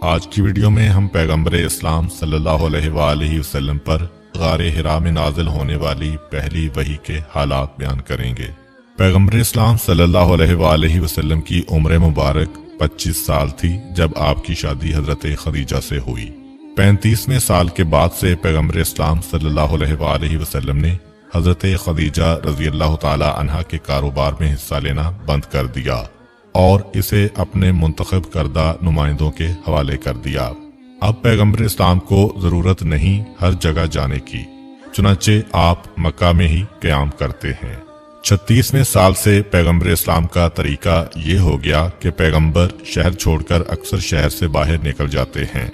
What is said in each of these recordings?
آج کی ویڈیو میں ہم پیغمبر اسلام صلی اللہ علیہ وآلہ وسلم پر غار حرا میں نازل ہونے والی پہلی وحی کے حالات بیان کریں گے۔ پیغمبر اسلام صلی اللہ علیہ وآلہ وسلم کی عمر مبارک 25 سال تھی جب آپ کی شادی حضرت خدیجہ سے ہوئی۔ 35ویں سال کے بعد سے پیغمبر اسلام صلی اللہ علیہ وآلہ وسلم نے حضرت خدیجہ رضی اللہ تعالی عنہا کے کاروبار میں حصہ لینا بند کر دیا اور اسے اپنے منتخب کردہ نمائندوں کے حوالے کر دیا۔ اب پیغمبر اسلام کو ضرورت نہیں ہر جگہ جانے کی، چنانچہ آپ مکہ میں ہی قیام کرتے ہیں۔ 36ویں سال سے پیغمبر اسلام کا طریقہ یہ ہو گیا کہ پیغمبر شہر چھوڑ کر اکثر شہر سے باہر نکل جاتے ہیں۔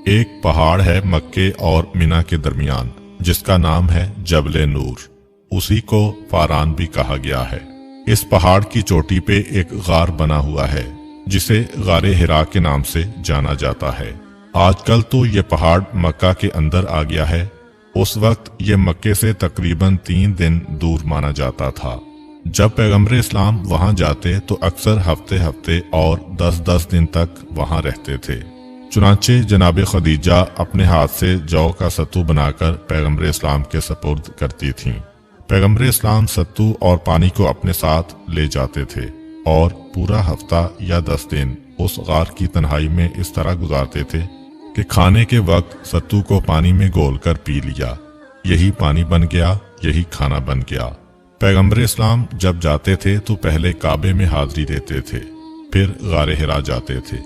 ایک پہاڑ ہے مکے اور مینا کے درمیان جس کا نام ہے جبل نور، اسی کو فاران بھی کہا گیا ہے۔ اس پہاڑ کی چوٹی پہ ایک غار بنا ہوا ہے جسے غار حرا کے نام سے جانا جاتا ہے۔ آج کل تو یہ پہاڑ مکہ کے اندر آ گیا ہے، اس وقت یہ مکے سے تقریباً 3 دن دور مانا جاتا تھا۔ جب پیغمبر اسلام وہاں جاتے تو اکثر ہفتے اور 10 دن تک وہاں رہتے تھے۔ چنانچہ جناب خدیجہ اپنے ہاتھ سے جو کا ستو بنا کر پیغمبر اسلام کے سپرد کرتی تھیں۔ پیغمبر اسلام ستو اور پانی کو اپنے ساتھ لے جاتے تھے اور پورا ہفتہ یا 10 دن اس غار کی تنہائی میں اس طرح گزارتے تھے کہ کھانے کے وقت ستو کو پانی میں گول کر پی لیا، یہی پانی بن گیا، یہی کھانا بن گیا۔ پیغمبر اسلام جب جاتے تھے تو پہلے کعبے میں حاضری دیتے تھے، پھر غار حرا جاتے تھے،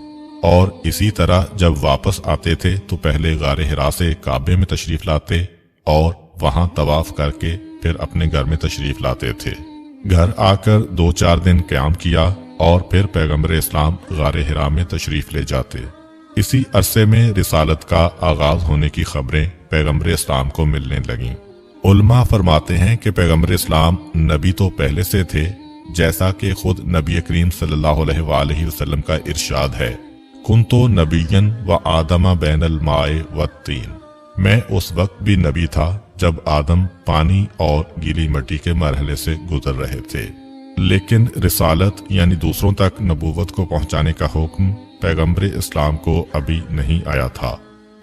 اور اسی طرح جب واپس آتے تھے تو پہلے غار حرا سے کعبے میں تشریف لاتے اور وہاں طواف کر کے پھر اپنے گھر میں تشریف لاتے تھے۔ گھر آ کر 2-4 دن قیام کیا اور پھر پیغمبر اسلام غار حرا میں تشریف لے جاتے۔ اسی عرصے میں رسالت کا آغاز ہونے کی خبریں پیغمبر اسلام کو ملنے لگیں۔ علماء فرماتے ہیں کہ پیغمبر اسلام نبی تو پہلے سے تھے، جیسا کہ خود نبی کریم صلی اللہ علیہ وآلہ وسلم کا ارشاد ہے، کنتو نبیًا و آدم بین الماء والطین، میں اس وقت بھی نبی تھا جب آدم پانی اور گیلی مٹی کے مرحلے سے گزر رہے تھے، لیکن رسالت یعنی دوسروں تک نبوت کو پہنچانے کا حکم پیغمبر اسلام کو ابھی نہیں آیا تھا،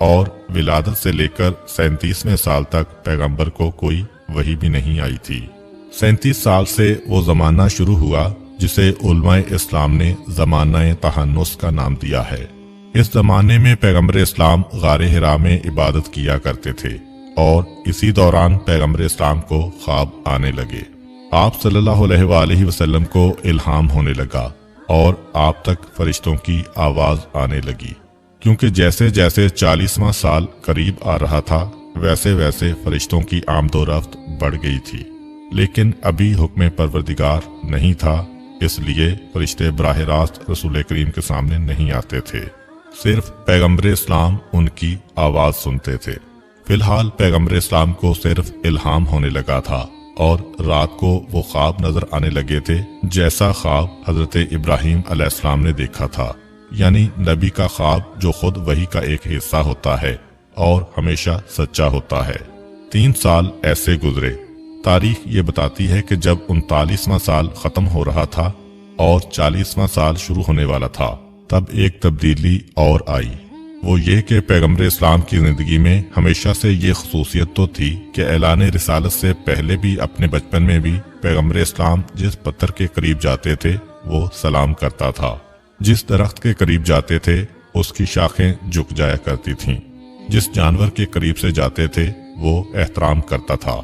اور ولادت سے لے کر 37ویں سال تک پیغمبر کو کوئی وحی بھی نہیں آئی تھی۔ 37 سال سے وہ زمانہ شروع ہوا جسے علماء اسلام نے زمانہ تحنس کا نام دیا ہے۔ اس زمانے میں پیغمبر اسلام غار حرا میں عبادت کیا کرتے تھے، اور اسی دوران پیغمبر اسلام کو خواب آنے لگے۔ آپ صلی اللہ علیہ وآلہ وسلم کو الہام ہونے لگا اور آپ تک فرشتوں کی آواز آنے لگی، کیونکہ جیسے جیسے 40واں سال قریب آ رہا تھا ویسے ویسے فرشتوں کی آمد و رفت بڑھ گئی تھی، لیکن ابھی حکم پروردگار نہیں تھا، اس لیے فرشتے براہ راست رسول کریم کے سامنے نہیں آتے تھے، صرف پیغمبر اسلام ان کی آواز سنتے تھے۔ فی الحال پیغمبر اسلام کو صرف الہام ہونے لگا تھا، اور رات کو وہ خواب نظر آنے لگے تھے جیسا خواب حضرت ابراہیم علیہ السلام نے دیکھا تھا، یعنی نبی کا خواب جو خود وحی کا ایک حصہ ہوتا ہے اور ہمیشہ سچا ہوتا ہے۔ 3 سال ایسے گزرے۔ تاریخ یہ بتاتی ہے کہ جب 39واں سال ختم ہو رہا تھا اور 40واں سال شروع ہونے والا تھا، تب ایک تبدیلی اور آئی۔ وہ یہ کہ پیغمبر اسلام کی زندگی میں ہمیشہ سے یہ خصوصیت تو تھی کہ اعلان رسالت سے پہلے بھی اپنے بچپن میں بھی پیغمبر اسلام جس پتھر کے قریب جاتے تھے وہ سلام کرتا تھا، جس درخت کے قریب جاتے تھے اس کی شاخیں جھک جایا کرتی تھیں، جس جانور کے قریب سے جاتے تھے وہ احترام کرتا تھا۔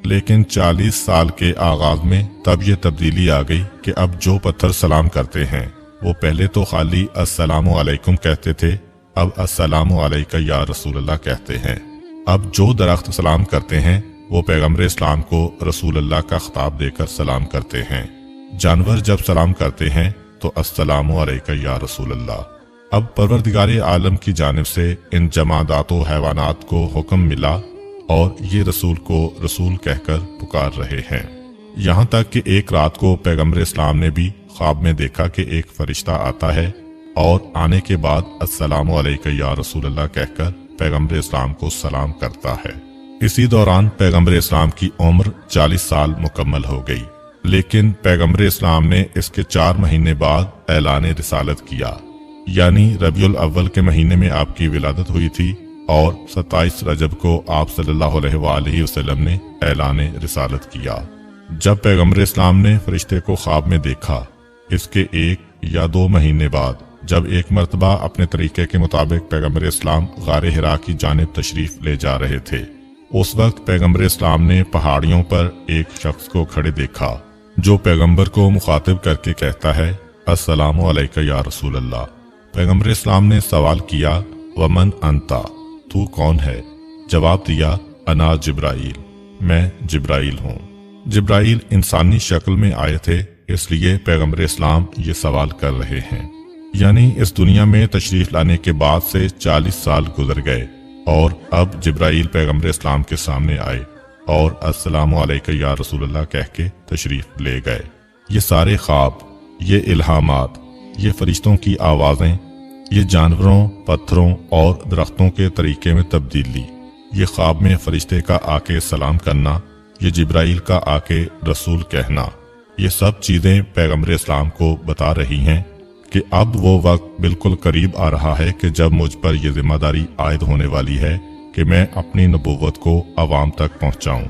لیکن 40 سال کے آغاز میں تب یہ تبدیلی آ گئی کہ اب جو پتھر سلام کرتے ہیں وہ پہلے تو خالی السلام علیکم کہتے تھے، اب السلام علیکہ یا رسول اللہ کہتے ہیں۔ اب جو درخت سلام کرتے ہیں وہ پیغمبر اسلام کو رسول اللہ کا خطاب دے کر سلام کرتے ہیں۔ جانور جب سلام کرتے ہیں تو السلام علیکہ یا رسول اللہ۔ اب پروردگار عالم کی جانب سے ان جمادات و حیوانات کو حکم ملا اور یہ رسول کو رسول کہہ کر پکار رہے ہیں، یہاں تک کہ ایک رات کو پیغمبر اسلام نے بھی خواب میں دیکھا کہ ایک فرشتہ آتا ہے اور آنے کے بعد السلام علیکہ یا رسول اللہ کہہ کر پیغمبر اسلام کو سلام کرتا ہے۔ اسی دوران پیغمبر اسلام کی عمر 40 سال مکمل ہو گئی، لیکن پیغمبر اسلام نے اس کے 4 مہینے بعد اعلان رسالت کیا۔ یعنی ربیع الاول کے مہینے میں آپ کی ولادت ہوئی تھی اور 27 رجب کو آپ صلی اللہ علیہ وآلہ وسلم نے اعلان رسالت کیا۔ جب پیغمبر اسلام نے فرشتے کو خواب میں دیکھا، اس کے 1 یا 2 مہینے بعد جب ایک مرتبہ اپنے طریقے کے مطابق پیغمبر اسلام غار حرا کی جانب تشریف لے جا رہے تھے، اس وقت پیغمبر اسلام نے پہاڑیوں پر ایک شخص کو کھڑے دیکھا جو پیغمبر کو مخاطب کر کے کہتا ہے، السلام علیکہ یا رسول اللہ۔ پیغمبر اسلام نے سوال کیا، ومن انتا، تو کون ہے؟ جواب دیا، انا جبرائیل، میں جبرائیل ہوں۔ جبرائیل انسانی شکل میں آئے تھے، اس لیے پیغمبر اسلام یہ سوال کر رہے ہیں۔ یعنی اس دنیا میں تشریف لانے کے بعد سے 40 سال گزر گئے اور اب جبرائیل پیغمبر اسلام کے سامنے آئے اور السلام علیکہ یا رسول اللہ کہہ کے تشریف لے گئے۔ یہ سارے خواب، یہ الہامات، یہ فرشتوں کی آوازیں، یہ جانوروں، پتھروں اور درختوں کے طریقے میں تبدیلی، یہ خواب میں فرشتے کا آ کے سلام کرنا، یہ جبرائیل کا آ کے رسول کہنا، یہ سب چیزیں پیغمبر اسلام کو بتا رہی ہیں کہ اب وہ وقت بالکل قریب آ رہا ہے کہ جب مجھ پر یہ ذمہ داری عائد ہونے والی ہے کہ میں اپنی نبوت کو عوام تک پہنچاؤں،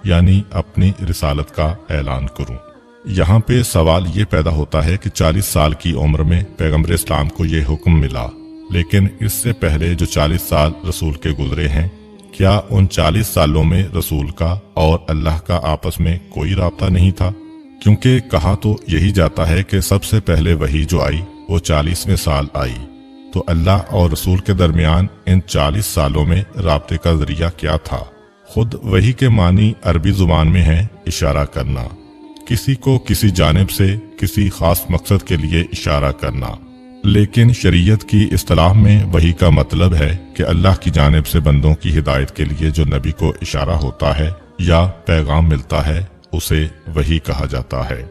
یعنی اپنی رسالت کا اعلان کروں۔ یہاں پہ سوال یہ پیدا ہوتا ہے کہ 40 سال کی عمر میں پیغمبر اسلام کو یہ حکم ملا، لیکن اس سے پہلے جو 40 سال رسول کے گزرے ہیں، کیا ان 40 سالوں میں رسول کا اور اللہ کا آپس میں کوئی رابطہ نہیں تھا؟ کیونکہ کہا تو یہی جاتا ہے کہ سب سے پہلے وحی جو آئی وہ 40ویں سال آئی، تو اللہ اور رسول کے درمیان ان 40 سالوں میں رابطے کا ذریعہ کیا تھا؟ خود وحی کے معنی عربی زبان میں ہے اشارہ کرنا، کسی کو کسی جانب سے کسی خاص مقصد کے لیے اشارہ کرنا، لیکن شریعت کی اصطلاح میں وحی کا مطلب ہے کہ اللہ کی جانب سے بندوں کی ہدایت کے لیے جو نبی کو اشارہ ہوتا ہے یا پیغام ملتا ہے اسے وحی کہا جاتا ہے۔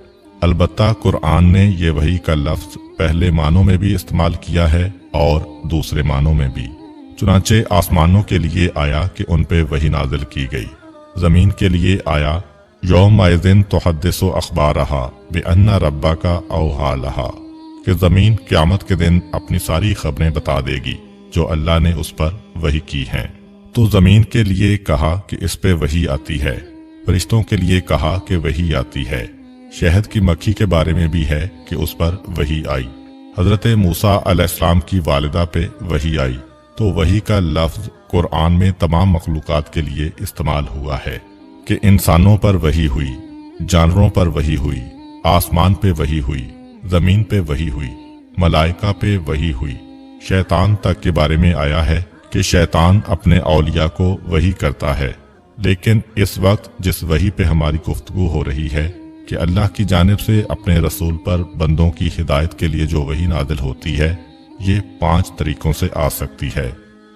البتہ قرآن نے یہ وحی کا لفظ پہلے معنوں میں بھی استعمال کیا ہے اور دوسرے معنوں میں بھی۔ چنانچہ آسمانوں کے لیے آیا کہ ان پہ وحی نازل کی گئی، زمین کے لیے آیا یومئذ تحدث اخبارہا بأن ربک اوحی لہا، کہ زمین قیامت کے دن اپنی ساری خبریں بتا دے گی جو اللہ نے اس پر وحی کی ہیں۔ تو زمین کے لیے کہا کہ اس پہ وحی آتی ہے، فرشتوں کے لیے کہا کہ وحی آتی ہے، شہد کی مکھی کے بارے میں بھی ہے کہ اس پر وحی آئی، حضرت موسیٰ علیہ السلام کی والدہ پہ وحی آئی۔ تو وحی کا لفظ قرآن میں تمام مخلوقات کے لیے استعمال ہوا ہے کہ انسانوں پر وحی ہوئی، جانوروں پر وحی ہوئی، آسمان پہ وحی ہوئی، زمین پہ وحی ہوئی، ملائکہ پہ وحی ہوئی، شیطان تک کے بارے میں آیا ہے کہ شیطان اپنے اولیاء کو وحی کرتا ہے۔ لیکن اس وقت جس وحی پہ ہماری گفتگو ہو رہی ہے کہ اللہ کی جانب سے اپنے رسول پر بندوں کی ہدایت کے لیے جو وحی نازل ہوتی ہے، یہ 5 طریقوں سے آ سکتی ہے۔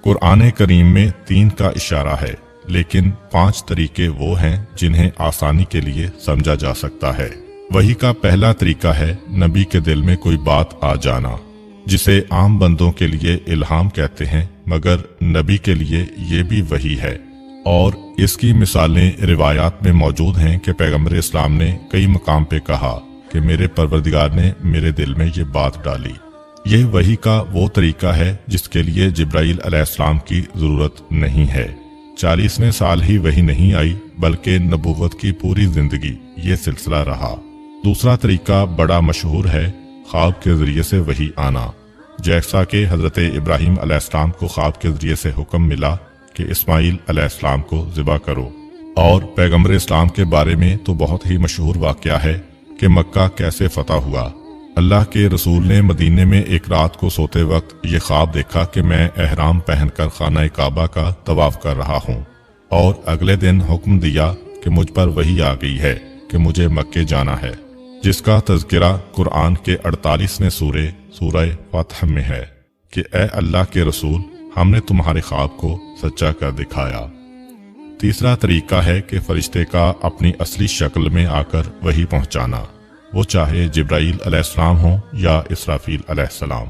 قرآن کریم میں 3 کا اشارہ ہے، لیکن 5 طریقے وہ ہیں جنہیں آسانی کے لیے سمجھا جا سکتا ہے۔ وحی کا پہلا طریقہ ہے نبی کے دل میں کوئی بات آ جانا، جسے عام بندوں کے لیے الہام کہتے ہیں، مگر نبی کے لیے یہ بھی وحی ہے، اور اس کی مثالیں روایات میں موجود ہیں کہ پیغمبر اسلام نے کئی مقام پہ کہا کہ میرے پروردگار نے میرے دل میں یہ بات ڈالی۔ یہ وحی کا وہ طریقہ ہے جس کے لیے جبرائیل علیہ السلام کی ضرورت نہیں ہے۔ 40ویں سال ہی وحی نہیں آئی، بلکہ نبوت کی پوری زندگی یہ سلسلہ رہا۔ دوسرا طریقہ بڑا مشہور ہے، خواب کے ذریعے سے وحی آنا، جیسا کہ حضرت ابراہیم علیہ السلام کو خواب کے ذریعے سے حکم ملا کہ اسماعیل علیہ السلام کو ذبح کرو۔ اور پیغمبر اسلام کے بارے میں تو بہت ہی مشہور واقعہ ہے کہ مکہ کیسے فتح ہوا۔ اللہ کے رسول نے مدینے میں ایک رات کو سوتے وقت یہ خواب دیکھا کہ میں احرام پہن کر خانہ کعبہ کا طواف کر رہا ہوں، اور اگلے دن حکم دیا کہ مجھ پر وحی آ گئی ہے کہ مجھے مکے جانا ہے، جس کا تذکرہ قرآن کے 48ویں سورہ فتح میں ہے کہ اے اللہ کے رسول، ہم نے تمہارے خواب کو سچا کر دکھایا۔ تیسرا طریقہ ہے کہ فرشتے کا اپنی اصلی شکل میں آ کر وحی پہنچانا، وہ چاہے جبرائیل علیہ السلام ہوں یا اسرافیل علیہ السلام،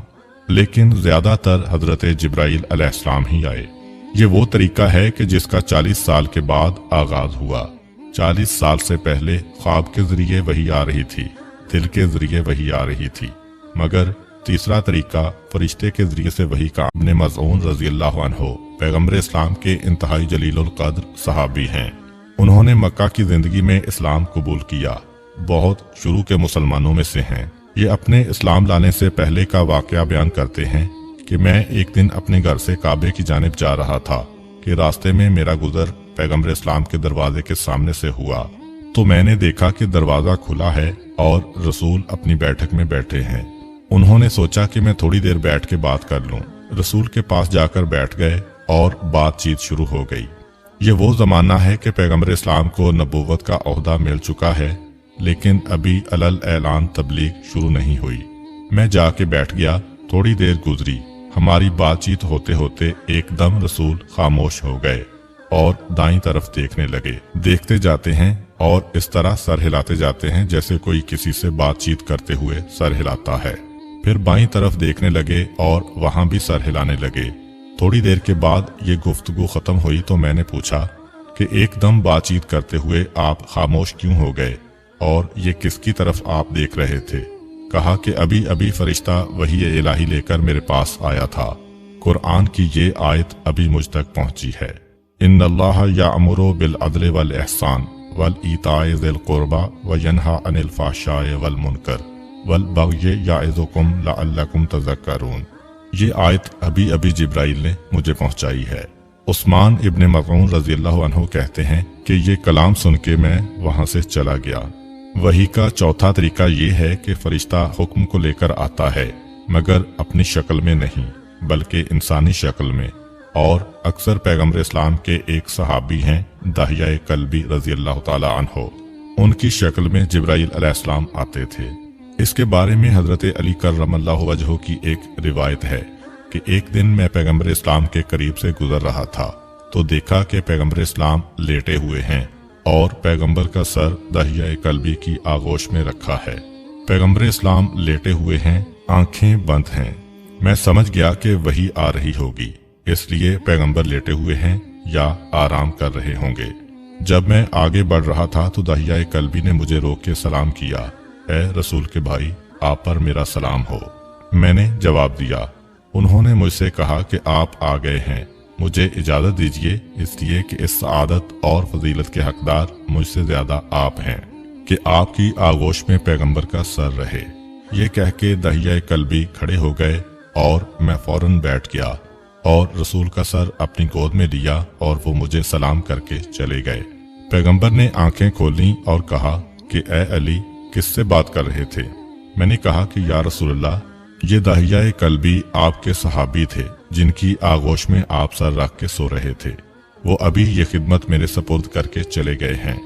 لیکن زیادہ تر حضرت جبرائیل علیہ السلام ہی آئے۔ یہ وہ طریقہ ہے کہ جس کا 40 سال کے بعد آغاز ہوا۔ 40 سال سے پہلے خواب کے ذریعے وحی آ رہی تھی، دل کے ذریعے وحی آ رہی تھی، مگر तीसरा तरीका फरिश्ते के जरिए से वही का। इब्न मज़ऊन रज़ी अल्लाह अन्हु पैगम्बर इस्लाम के इंतहाई जलीलुल क़द्र सहाबी हैं। उन्होंने मक्का की जिंदगी में इस्लाम कबूल किया, बहुत शुरू के मुसलमानों में से हैं। ये अपने इस्लाम लाने से पहले का वाक़या बयान करते हैं कि मैं एक दिन अपने घर से काबे की जानिब जा रहा था कि रास्ते में मेरा गुजर पैगम्बर इस्लाम के दरवाजे के सामने से हुआ, तो मैंने देखा कि दरवाज़ा खुला है और रसूल अपनी बैठक में बैठे हैं। उन्होंने सोचा कि मैं थोड़ी देर बैठ के बात कर लूं। रसूल के पास जाकर बैठ गए और बातचीत शुरू हो गई। ये वो ज़माना है कि पैगम्बर इस्लाम को नबूवत का ओहदा मिल चुका है, लेकिन अभी अलल ऐलान तबलीग शुरू नहीं हुई। मैं जाके बैठ गया। थोड़ी देर गुजरी, हमारी बातचीत होते होते एकदम रसूल खामोश हो गए और दाईं तरफ देखने लगे। देखते जाते हैं और इस तरह सर हिलाते जाते हैं जैसे कोई किसी से बातचीत करते हुए सर हिलाता है। फिर बाईं तरफ देखने लगे और वहां भी सर हिलाने लगे। थोड़ी देर के बाद ये गुफ्तगू खत्म हुई तो मैंने पूछा कि एकदम बातचीत करते हुए आप खामोश क्यों हो गए और ये किसकी तरफ आप देख रहे थे? कहा कि अभी अभी फरिश्ता वही इलाही लेकर मेरे पास आया था। कुरान की ये आयत अभी मुझ तक पहुंची है। इन्नल्लाह यामुरु बिल अदल वल इहसान वल ईताए ज़िल कुर्बा व यन्हा अनिल फ़हशाए वल मुनकर वल बग़य याइज़ुकुम लअल्लकुम तज़क्करून। ये आयत अभी अभी जिब्राइल ने मुझे पहुंचाई है। उस्मान इब्न मज़ऊन रज़ी अल्लाह अन्हु कहते हैं कि ये कलाम सुन के मैं वहां से चला गया। वही का चौथा तरीका ये है कि फरिश्ता हुक्म को लेकर आता है, मगर अपनी शक्ल में नहीं बल्कि इंसानी शक्ल में। और अक्सर पैगम्बर इस्लाम के एक सहाबी हैं दहिया कल्बी रज़ी अल्लाह ताला अन्हु, उनकी शक्ल में जिब्राइल अलैहिस्सलाम आते थे। इसके बारे में हजरत अली कर्रमल्लाहु वजहू की एक रिवायत है कि एक दिन मैं पैगम्बर इस्लाम के करीब से गुजर रहा था तो देखा कि पैगम्बर इस्लाम लेटे हुए हैं और पैगम्बर का सर दहिया कल्बी की आगोश में रखा है। पैगम्बर इस्लाम लेटे हुए हैं, आंखें बंद हैं। मैं समझ गया कि वही आ रही होगी, इसलिए पैगम्बर लेटे हुए हैं या आराम कर रहे होंगे। जब मैं आगे बढ़ रहा था तो दहिया कल्बी ने मुझे रोक के सलाम किया, ए रसूल के भाई, आप पर मेरा सलाम हो। मैंने जवाब दिया। उन्होंने मुझसे कहा कि आप आ गए हैं, मुझे इजाजत दीजिए, इसलिए कि इस सआदत और फजीलत के हकदार मुझसे ज्यादा आप हैं कि आपकी आगोश में पैगंबर का सर रहे। ये कह के दहिया कल्बी खड़े हो गए और मैं फौरन बैठ गया और रसूल का सर अपनी गोद में लिया और वो मुझे सलाम करके चले गए। पैगंबर ने आंखें खोली और कहा कि ए अली, किससे बात कर रहे थे? मैंने कहा कि या रसूलल्लाह, ये दहिया कल्बी आपके सहाबी थे जिनकी आगोश में आप सर रख के सो रहे थे। वो अभी ये खिदमत मेरे सपुर्द करके चले गए हैं।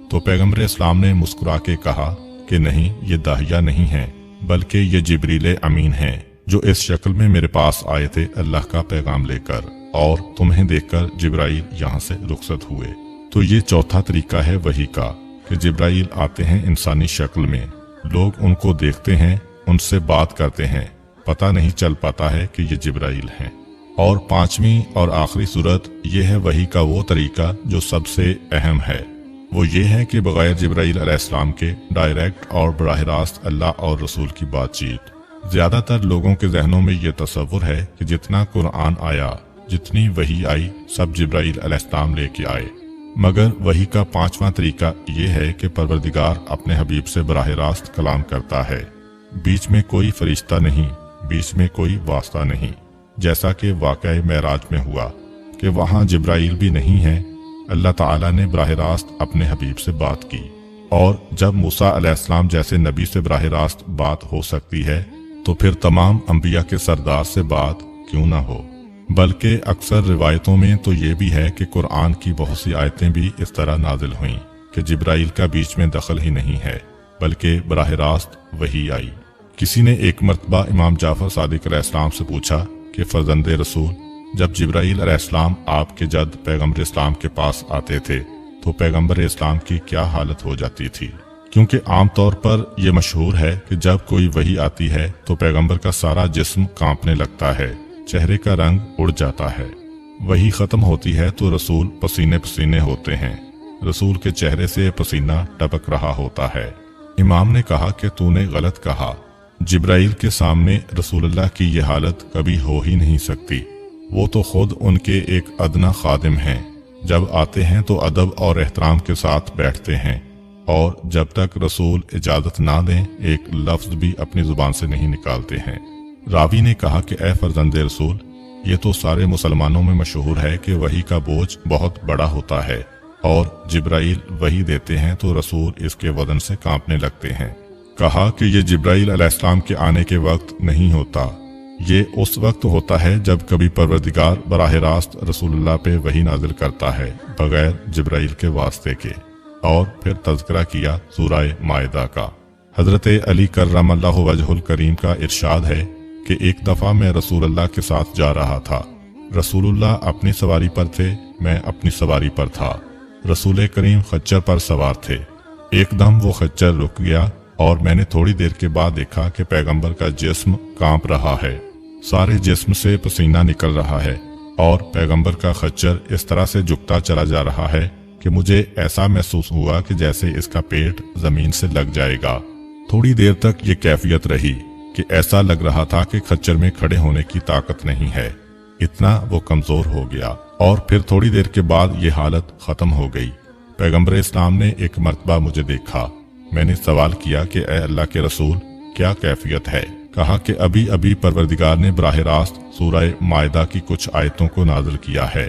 तो पैगम्बर इस्लाम ने मुस्कुरा के कहा कि नहीं, ये दहिया नहीं है बल्कि ये जिब्रील अमीन हैं जो इस शक्ल में मेरे पास आए थे अल्लाह का पैगाम लेकर, और तुम्हें देखकर जिब्राइल यहाँ से रुखसत हुए। तो ये चौथा तरीका है वही का कि जिब्राइल आते हैं इंसानी शक्ल में, लोग उनको देखते हैं, उनसे बात करते हैं, पता नहीं चल पाता है कि ये जिब्राइल हैं। और पांचवी और आखिरी सूरत यह है वही का वो तरीका जो सबसे अहम है। वो ये है कि बगैर जिब्राइल अलैहिस्सलाम के डायरेक्ट और बराह रास्त अल्लाह और रसूल की बातचीत। ज्यादातर लोगों के जहनों में ये तसव्वुर है कि जितना कुरान आया, जितनी वही आई, सब जिब्राइल अलैहिस्सलाम लेके आए। मगर वही का पांचवा तरीका ये है कि परवरदिगार अपने हबीब से बराह रास्त कलाम करता है, बीच में कोई फरिश्ता नहीं, बीच में कोई वास्ता नहीं। जैसा कि वाक़या मेराज में हुआ कि वहाँ जिब्राइल भी नहीं है, अल्लाह ताला ने बराह रास्त अपने हबीब से बात की। और जब मूसा अलैहिस्सलाम जैसे नबी से बराह रास्त बात हो सकती है तो फिर तमाम अंबिया के सरदार से बात क्यों ना हो। बल्कि अक्सर रिवायतों में तो ये भी है कि कुरान की बहुत सी आयतें भी इस तरह नाजिल हुईं कि जिब्राइल का बीच में दखल ही नहीं है बल्कि बराह रास्त वही आई। किसी ने एक मर्तबा इमाम जाफर सादिक अलैहिस्सलाम से पूछा कि फर्जंदे रसूल, जब जिब्राइल अलैहिस्सलाम आपके जद पैगम्बर इस्लाम के पास आते थे तो पैगम्बर इस्लाम की क्या हालत हो जाती थी? क्योंकि आमतौर पर यह मशहूर है कि जब कोई वही आती है तो पैगम्बर का सारा जिस्म कांपने लगता है, चेहरे का रंग उड़ जाता है। वही खत्म होती है तो रसूल पसीने पसीने होते हैं, रसूल के चेहरे से पसीना टपक रहा होता है। इमाम ने कहा कि तूने गलत कहा, जिब्राइल के सामने रसूलुल्लाह की ये हालत कभी हो ही नहीं सकती। वो तो खुद उनके एक अदना खादिम हैं। जब आते हैं तो अदब और एहतराम के साथ बैठते हैं और जब तक रसूल इजाज़त ना दें एक लफ्ज़ भी अपनी ज़ुबान से नहीं निकालते हैं। रावी ने कहा कि ए फर्जंदे रसूल, ये तो सारे मुसलमानों में मशहूर है कि वही का बोझ बहुत बड़ा होता है और जिब्राइल वही देते हैं तो रसूल इसके वजन से कांपने लगते हैं। कहा कि ये जिब्राइल अलैहिस्सलाम के आने के वक्त नहीं होता, ये उस वक्त होता है जब कभी परवरदिगार बराह रास्त रसूलुल्लाह पे वही नाजिल करता है बगैर जिब्राइल के वास्ते के। और फिर तज़किरा किया सूरह माइदा का। हजरत अली कर्रमल्लाहु वजहुल करीम का इरशाद है कि एक दफ़ा मैं रसूलुल्लाह के साथ जा रहा था। रसूलुल्लाह अपनी सवारी पर थे, मैं अपनी सवारी पर था। रसूल करीम खच्चर पर सवार थे। एकदम वो खच्चर रुक गया और मैंने थोड़ी देर के बाद देखा कि पैगंबर का जिस्म कांप रहा है, सारे जिस्म से पसीना निकल रहा है और पैगंबर का खच्चर इस तरह से झुकता चला जा रहा है कि मुझे ऐसा महसूस हुआ कि जैसे इसका पेट जमीन से लग जाएगा। थोड़ी देर तक ये कैफियत रही कि ऐसा लग रहा था कि खच्चर में खड़े होने की ताकत नहीं है, इतना वो कमजोर हो गया। और फिर थोड़ी देर के बाद ये हालत खत्म हो गई। पैगंबर इस्लाम ने एक मर्तबा मुझे देखा। मैंने सवाल किया कि ए अल्लाह के रसूल, क्या कैफियत है? कहा कि अभी अभी परवरदिगार ने बराह रास्त सूरह माइदा की कुछ आयतों को नाज़िल किया है।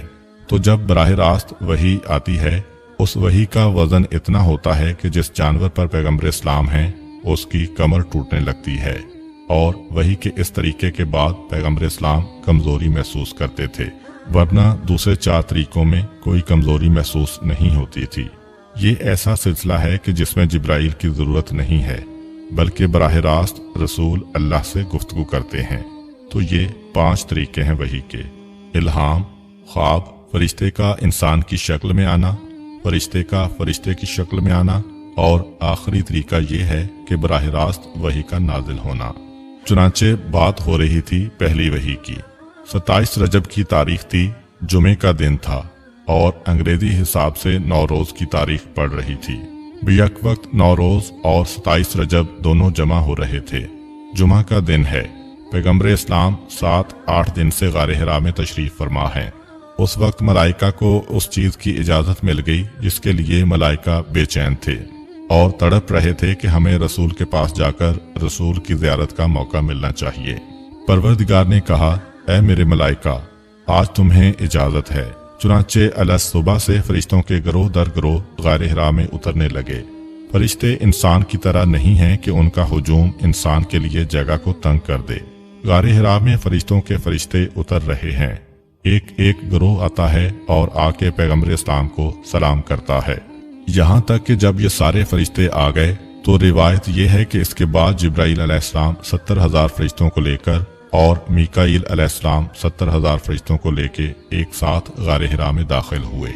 तो जब बराह रास्त वही आती है, उस वही का वजन इतना होता है कि जिस जानवर पर पैगंबर इस्लाम है उसकी कमर टूटने लगती है। और वही के इस तरीके के बाद पैगंबर इस्लाम कमजोरी महसूस करते थे, वरना दूसरे 4 तरीकों में कोई कमजोरी महसूस नहीं होती थी। ये ऐसा सिलसिला है कि जिसमें जिब्राइल की जरूरत नहीं है, बल्कि बराह रास्त रसूल अल्लाह से गुफ्तगू करते हैं। तो ये 5 तरीके हैं वही के: इल्हाम, ख्वाब, फरिश्ते का इंसान की शक्ल में आना, फरिश्ते का फरिश्ते की शक्ल में आना, और आखिरी तरीका ये है कि बराह रास्त वही का नाजिल होना। चुनाचे बात हो रही थी पहली वही की। 27 रजब की तारीख थी, जुमे का दिन था और अंग्रेजी हिसाब से नौरोज की तारीख पड़ रही थी। बेयक वक्त नौरोज और 27 रजब दोनों जमा हो रहे थे। जुमा का दिन है। पैगंबर इस्लाम 7-8 दिन से गारे हिरा में तशरीफ फरमा है। उस वक्त मलाइका को उस चीज की इजाजत मिल गई जिसके लिए मलाइका बेचैन थे और तड़प रहे थे कि हमें रसूल के पास जाकर रसूल की ज़ियारत का मौका मिलना चाहिए। परवरदिगार ने कहा, ऐ मेरे मलाइका, आज तुम्हें इजाजत है। चुनाचे अलस सुबह से फरिश्तों के गरोह दर गरोह गारे हिरा में उतरने लगे। फरिश्ते इंसान की तरह नहीं हैं कि उनका हुजूम इंसान के लिए जगह को तंग कर दे। गारे हिरा में फरिश्तों के फरिश्ते उतर रहे हैं। एक एक गरोह आता है और आके पैगंबर इस्लाम को सलाम करता है। यहाँ तक कि जब ये सारे फरिश्ते आ गए तो रिवायत ये है कि इसके बाद जिब्राइल अलैहिस्सलाम 70,000 फरिश्तों को लेकर और मीकाईल अलैहिस्सलाम 70,000 फरिश्तों को लेके एक साथ गारे हिरा में दाखिल हुए।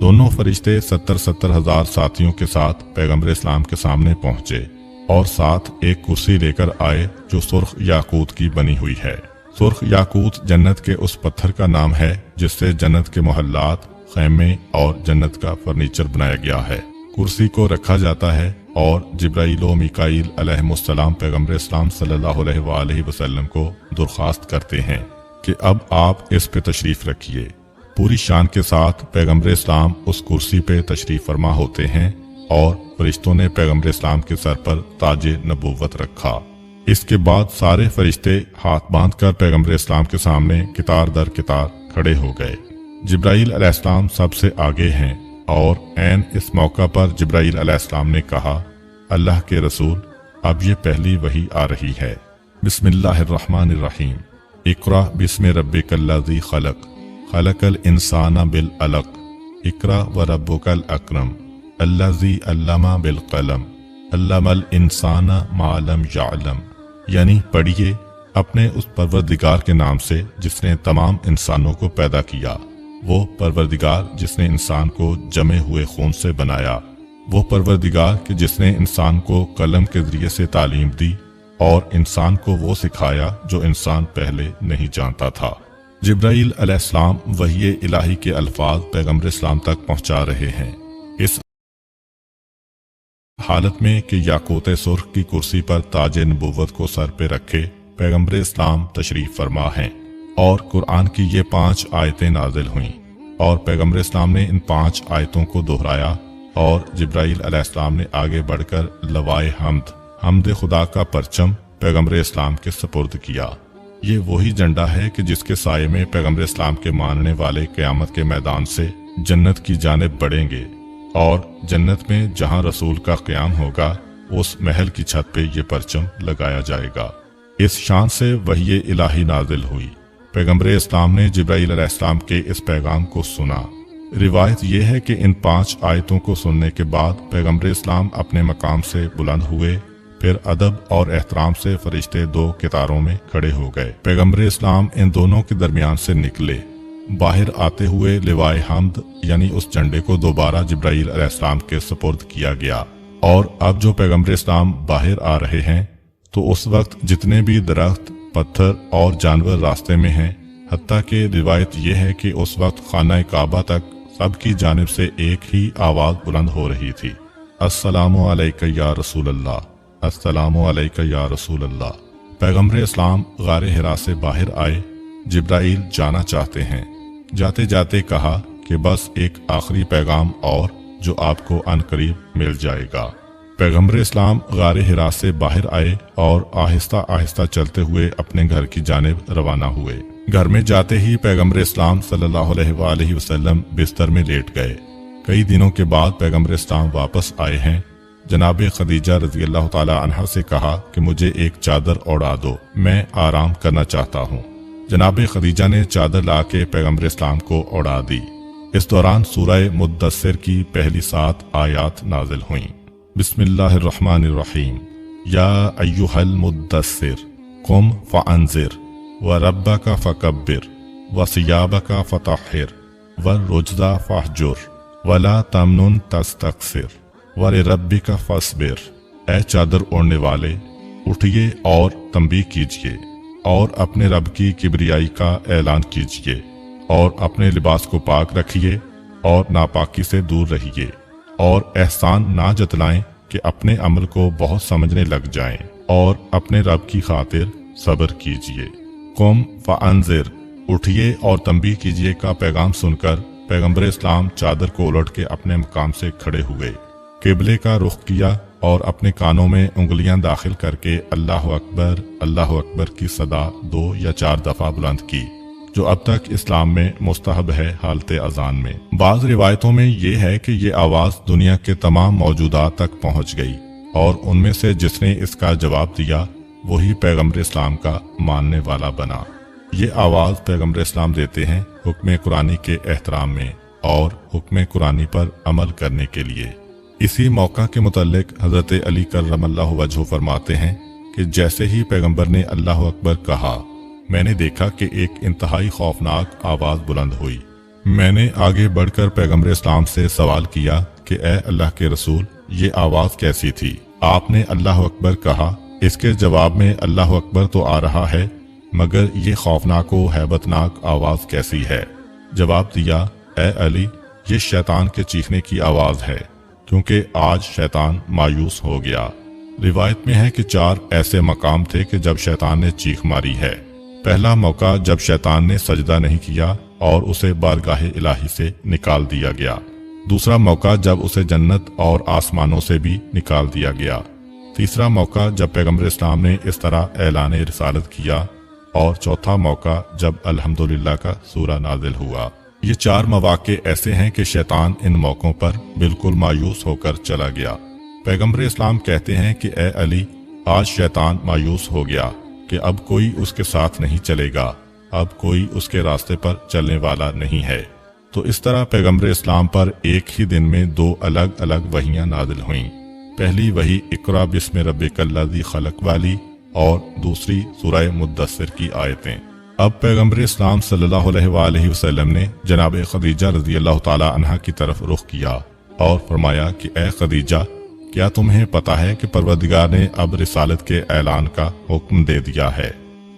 दोनों फरिश्ते 70,000 साथियों के साथ पैगंबर इस्लाम के सामने पहुंचे और साथ एक कुर्सी लेकर आए जो सुर्ख याकूत की बनी हुई है। सुर्ख याकूत जन्नत के उस पत्थर का नाम है जिससे जन्नत के मोहल्लात, खैमे और जन्नत का फर्नीचर बनाया गया है। कुर्सी को रखा जाता है और जिब्राइल व मीकाईल अलैहिमुस्सलाम पैगंबर इस्लाम सल्लल्लाहु अलैहि वसल्लम को दरख्वास्त करते हैं कि अब आप इस पे तशरीफ रखिए। पूरी शान के साथ पैगंबर इस्लाम उस कुर्सी पे तशरीफ फरमा होते हैं और फरिश्तों ने पैगंबर इस्लाम के सर पर ताजे नबूवत रखा। इसके बाद सारे फरिश्ते हाथ बांधकर पैगंबर इस्लाम के सामने कितार दर कितार खड़े हो गए। जिब्राइल अलैहिस्सलाम सबसे आगे हैं और ऐन इस मौका पर जिब्राइल अलैहिस्सलाम ने कहा, अल्लाह के रसूल, अब ये पहली वही आ रही है। बिस्मिल्लाहिर्रहमानिर्रहीम। इक़रा बिस्मि रब्बिकल्लज़ी खलक, खलकल इंसाना बिल अलक, इक़रा व रब्बुकल अकरम, अल्लज़ी अल्लमा बिल कलम, अल्लमल इंसाना मा लम यअलम। यानी पढ़िए अपने उस परवरदिगार के नाम से जिसने तमाम इंसानों को पैदा किया, वो परवरदिगार जिसने इंसान को जमे हुए खून से बनाया, वो परवरदिगार कि जिसने इंसान को कलम के जरिए से तालीम दी और इंसान को वो सिखाया जो इंसान पहले नहीं जानता था। जिब्राइल अलैहिस्सलाम वही इलाही के अल्फाज पैगंबर इस्लाम तक पहुंचा रहे हैं। इस हालत में कि याकूत सुर्ख की कुर्सी पर ताज नबूवत को सर पे रखे पैगम्बर इस्लाम तशरीफ फरमा हैं और कुरान की ये 5 आयतें नाजिल हुईं और पैगम्बर इस्लाम ने इन 5 आयतों को दोहराया और जिब्राइल अलैहिस्सलाम ने आगे बढ़कर लवाए हमद खुदा का परचम पैगम्बर इस्लाम के सपुर्द किया। ये वही झंडा है कि जिसके साये में पैगम्बर इस्लाम के मानने वाले क़यामत के मैदान से जन्नत की जानिब बढ़ेंगे और जन्नत में जहां रसूल का क़याम होगा उस महल की छत पे ये परचम लगाया जाएगा। इस शान से वही इलाही नाजिल हुई। पैगम्बर इस्लाम ने जिब्राइल अलैहिस्सलाम के इस पैगाम को सुना। रिवायत यह है कि इन 5 आयतों को सुनने के बाद पैगम्बर इस्लाम अपने मकाम से बुलंद हुए, फिर अदब और एहतराम से फरिश्ते 2 कतारों में खड़े हो गए। पैगम्बर इस्लाम इन दोनों के दरमियान से निकले। बाहर आते हुए लिवाए हमद यानी उस झंडे को दोबारा जिब्राइल अलैहिस्सलाम के सपुर्द किया गया और अब जो पैगम्बर इस्लाम बाहर आ रहे हैं तो उस वक्त जितने भी दरख्त, पत्थर और जानवर रास्ते में हैं, हत्ता कि रिवायत यह है कि उस वक्त खाना काबा तक सबकी जानिब से एक ही आवाज बुलंद हो रही थी, अस्सलामु अलैका या रसूल अल्लाह, अस्सलामु अलैका या रसूल अल्लाह। पैगम्बर इस्लाम गारे हिरा से बाहर आए। जिब्राइल जाना चाहते हैं। जाते जाते कहा कि बस एक आखिरी पैगाम और जो आपको अनकरीब मिल जाएगा। पैगम्बर इस्लाम गारे हिरा से बाहर आए और आहिस्ता आहिस्ता चलते हुए अपने घर की जानिब रवाना हुए। घर में जाते ही पैगम्बर इस्लाम सल्लल्लाहु अलैहि वसल्लम बिस्तर में लेट गए। कई दिनों के बाद पैगम्बर इस्लाम वापस आए हैं। जनाब खदीजा रज़ी अल्लाह ताला अन्हा से कहा कि मुझे एक चादर ओढ़ा दो, मैं आराम करना चाहता हूँ। जनाब खदीजा ने चादर लाके पैगम्बर इस्लाम को ओढ़ा दी। इस दौरान सूरह मुद्दस्सिर की पहली 7 आयात नाजिल हुईं। बिस्मिल्लाहिर्रहमानिर्रहीम। या अय्युहल मुद्दस्सिर कुम फअंज़िर व रब्बका फकब्बिर व सियाबका फतहिर व रुज्जा फहजुर वला तमनुन तस्तक्सिर व लिरब्बिका फस्बिर। ऐ चादर ओढ़ने वाले, उठिए और तंबीह कीजिए और अपने रब की किबरियाई का ऐलान कीजिए और अपने लिबास को पाक रखिए और नापाकी से दूर रहिए और एहसान ना जतलाएं कि अपने अमल को बहुत समझने लग जाएं और अपने रब की खातिर सब्र कीजिए। कुम फअंज़िर, उठिए और तंबीह कीजिए का पैगाम सुनकर पैगम्बर इस्लाम चादर को उलट के अपने मकाम से खड़े हुए, किबले का रुख किया और अपने कानों में उंगलियां दाखिल करके अल्लाह अकबर की सदा 2 या 4 दफा बुलंद की, जो अब तक इस्लाम में मुस्तहब है हालत अजान में। बाज़ रिवायतों में ये है कि ये आवाज़ दुनिया के तमाम मौजूदात तक पहुँच गई और उनमें से जिसने इसका जवाब दिया वही पैगम्बर इस्लाम का मानने वाला बना। ये आवाज़ पैगम्बर इस्लाम देते हैं हुक्म कुरानी के एहतराम में और हुक्म कुरानी पर अमल करने के लिए। इसी मौका के मुतल्लिक हजरत अली कर्रमल्लाहु वजहू फरमाते हैं कि जैसे ही पैगंबर ने अल्लाह अकबर कहा, मैंने देखा कि एक इंतहाई खौफनाक आवाज बुलंद हुई। मैंने आगे बढ़कर पैगंबर इस्लाम से सवाल किया कि ए अल्लाह के रसूल, ये आवाज कैसी थी? आपने अल्लाह अकबर कहा। इसके जवाब में अल्लाह अकबर तो आ रहा है, मगर ये खौफनाक व हैबतनाक आवाज कैसी है? जवाब दिया, ए अली, ये शैतान के चीखने की आवाज है, क्योंकि आज शैतान मायूस हो गया। रिवायत में है कि 4 ऐसे मकाम थे कि जब शैतान ने चीख मारी है। पहला मौका जब शैतान ने सजदा नहीं किया और उसे बारगाह इलाही से निकाल दिया गया। दूसरा मौका जब उसे जन्नत और आसमानों से भी निकाल दिया गया। तीसरा मौका जब पैगंबर इस्लाम ने इस तरह ऐलान रिसालत किया। और चौथा मौका जब अल्हम्दुलिल्लाह का सूरा नाजिल हुआ। ये 4 मौके ऐसे हैं कि शैतान इन मौकों पर बिल्कुल मायूस होकर चला गया। पैगंबर इस्लाम कहते हैं कि ए अली, आज शैतान मायूस हो गया कि अब कोई उसके साथ नहीं चलेगा, अब कोई उसके रास्ते पर चलने वाला नहीं है। तो इस तरह पैगंबर इस्लाम पर एक ही दिन में 2 अलग अलग वहियां नाजिल हुईं। पहली वही इक़रा बिस्मि रब्बिकल्लज़ी खलक़ वाली और दूसरी सूरह मुद्दस्सिर की आयतें। अब पैगंबर इस्लाम सल्लल्लाहु अलैहि वसल्लम ने जनाब खदीजा रज़ी अल्लाह ताला अन्हा की तरफ रुख किया और फरमाया कि ए खदीजा, क्या तुम्हें पता है कि परवरदिगार ने अब रिसालत के ऐलान का हुक्म दे दिया है,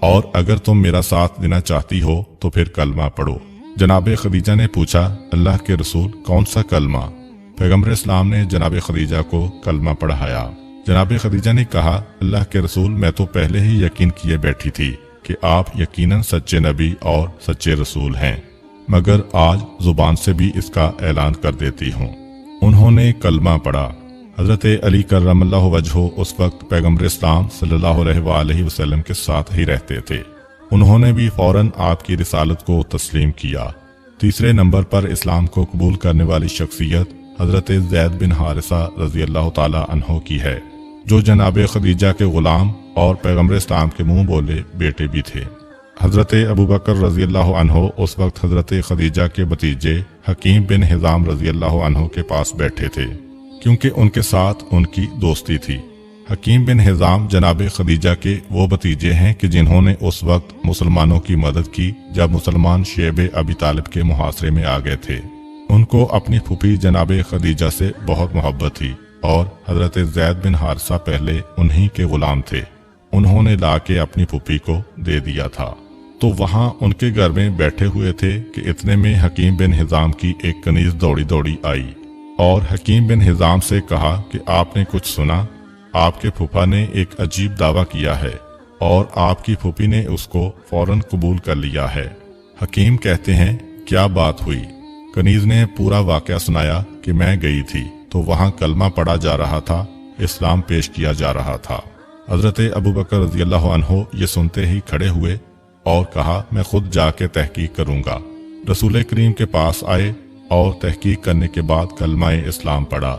और अगर तुम मेरा साथ देना चाहती हो तो फिर कलमा पढ़ो। जनाब खदीजा ने पूछा, अल्लाह के रसूल, कौन सा कलमा? पैगम्बर इस्लाम ने जनाब खदीजा को कलमा पढ़ाया। जनाब खदीजा ने कहा, अल्लाह के रसूल, मैं तो पहले ही यकीन किए बैठी थी कि आप यकीनन सच्चे नबी और सच्चे रसूल हैं, मगर आज जुबान से भी इसका ऐलान कर देती हूँ। उन्होंने कलमा पढ़ा। हजरत अली करमल्लाहु वजहो उस वक्त पैगम्बर इस्लाम सल्लल्लाहु अलैहि वसल्लम के साथ ही रहते थे। उन्होंने भी फौरन आपकी रिसालत को तस्लीम किया। तीसरे नंबर पर इस्लाम को कबूल करने वाली शख्सियत हजरत ज़ैद बिन हारिसा रजी अल्लाह ताला अन्हो की है, जो जनाब खदीजा के गुलाम और पैगम्बर इस्लाम के मुंह बोले बेटे भी थे। हजरत अबू बकर रजी अल्लाह अन्हो उस वक्त हजरत खदीजा के भतीजे हकीम बिन हिजाम रजी अल्लाह अन्हो के पास बैठे थे, क्योंकि उनके साथ उनकी दोस्ती थी। हकीम बिन हिजाम जनाब खदीजा के वो भतीजे हैं कि जिन्होंने उस वक्त मुसलमानों की मदद की जब मुसलमान शेब अबी तालिब के मुहासरे में आ गए थे। उनको अपनी फूफी जनाब खदीजा से बहुत मोहब्बत थी और हजरत ज़ैद बिन हारिसा पहले उन्हीं के गुलाम थे। उन्होंने ला के अपनी फूफी को दे दिया था। तो वहां उनके घर में बैठे हुए थे कि इतने में हकीम बिन हिजाम की एक कनीज दौड़ी दौड़ी आई और हकीम बिन हिजाम से कहा कि आपने कुछ सुना? आपके फूफा ने एक अजीब दावा किया है और आपकी फूफी ने उसको फौरन कबूल कर लिया है। हकीम कहते हैं, क्या बात हुई? कनीज ने पूरा वाकया सुनाया कि मैं गई थी तो वहां कलमा पढ़ा जा रहा था, इस्लाम पेश किया जा रहा था। हजरत अबू बकर रज़ी अल्लाह अन्हो ये सुनते ही खड़े हुए और कहा, मैं खुद जाके तहकीक करूंगा। रसूल करीम के पास आए और तहकीक करने के बाद कलमा इस्लाम पढ़ा।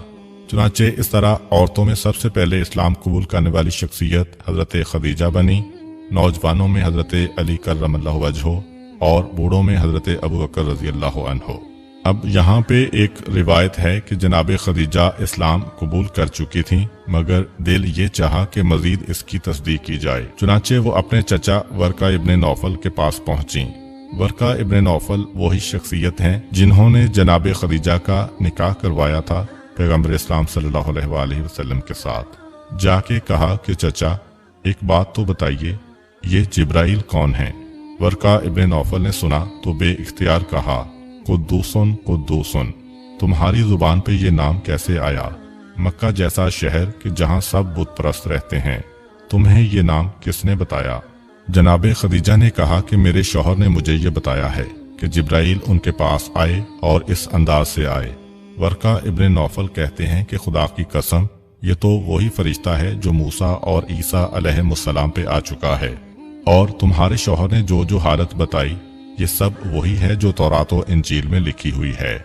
चुनाचे इस तरह औरतों में सबसे पहले इस्लाम कबूल करने वाली शख्सियत हजरत खदीजा बनी, नौजवानों में हजरत अली करमल्लाहु वजहो और बूढ़ों में हजरत अबू बकर रज़ी अल्लाह अन्हो। अब यहाँ पे एक रिवायत है कि जनाब खदीजा इस्लाम कबूल कर चुकी थी, मगर दिल ये चाहा कि मजीद इसकी तस्दीक की जाए। चुनाचे वो अपने चचा वरका इब्ने नौफल के पास पहुंची। वरका इब्ने नौफल वही शख्सियत हैं जिन्होंने जनाब खदीजा का निकाह करवाया था पैगम्बर इस्लाम सल्लल्लाहु अलैहि वसल्लम के साथ। जाके कहा कि चचा, एक बात तो बताइए, ये जिब्राइल कौन है? वरका इब्ने नौफल ने सुना तो बेइख्तियार कहा, कुद्दूसन कुद्दूसन, तुम्हारी जुबान पे ये नाम कैसे आया? मक्का जैसा शहर कि जहाँ सब बुत परस्त रहते हैं, तुम्हें ये नाम किसने बताया? जनाब खदीजा ने कहा कि मेरे शौहर ने मुझे ये बताया है कि जिब्राइल उनके पास आए और इस अंदाज से आए। वरका इब्ने नौफल कहते हैं कि खुदा की कसम, ये तो वही फरिश्ता है जो मूसा और ईसा अलैहिस्सलाम पे आ चुका है, और तुम्हारे शौहर ने जो जो हालत बताई ये सब वही है जो तौरात और इंजील में लिखी हुई है।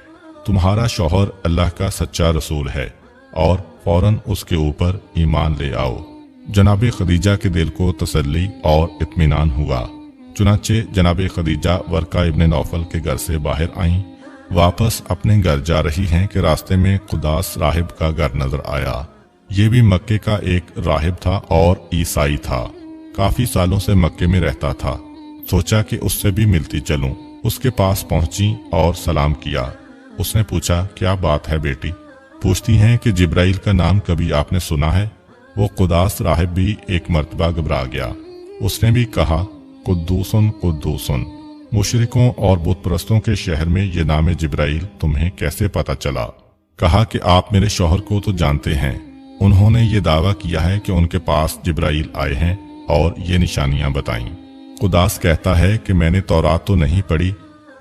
तुम्हारा शौहर अल्लाह का सच्चा रसूल है और फौरन उसके ऊपर ईमान ले आओ। जनाब खदीजा के दिल को तसल्ली और इत्मीनान हुआ। चुनाचे जनाब खदीजा वरका इब्ने नौफल के घर से बाहर आईं, वापस अपने घर जा रही हैं कि रास्ते में खुदास राहिब का घर नजर आया। ये भी मक्के का एक राहिब था और ईसाई था, काफी सालों से मक्के में रहता था। सोचा कि उससे भी मिलती चलूं। उसके पास पहुंची और सलाम किया। उसने पूछा, क्या बात है बेटी? पूछती हैं कि जिब्राइल का नाम कभी आपने सुना है? वो खुदास राहिब भी एक मर्तबा घबरा गया। उसने भी कहा, कुद्दूसन कुद्दूसन, मुशरिकों और बुत परस्तों के शहर में ये नाम जिब्राइल तुम्हें कैसे पता चला? कहा कि आप मेरे शौहर को तो जानते हैं, उन्होंने ये दावा किया है कि उनके पास जिब्राइल आए हैं और ये निशानियां बताईं। खुदास कहता है कि मैंने तौरात तो नहीं पढ़ी,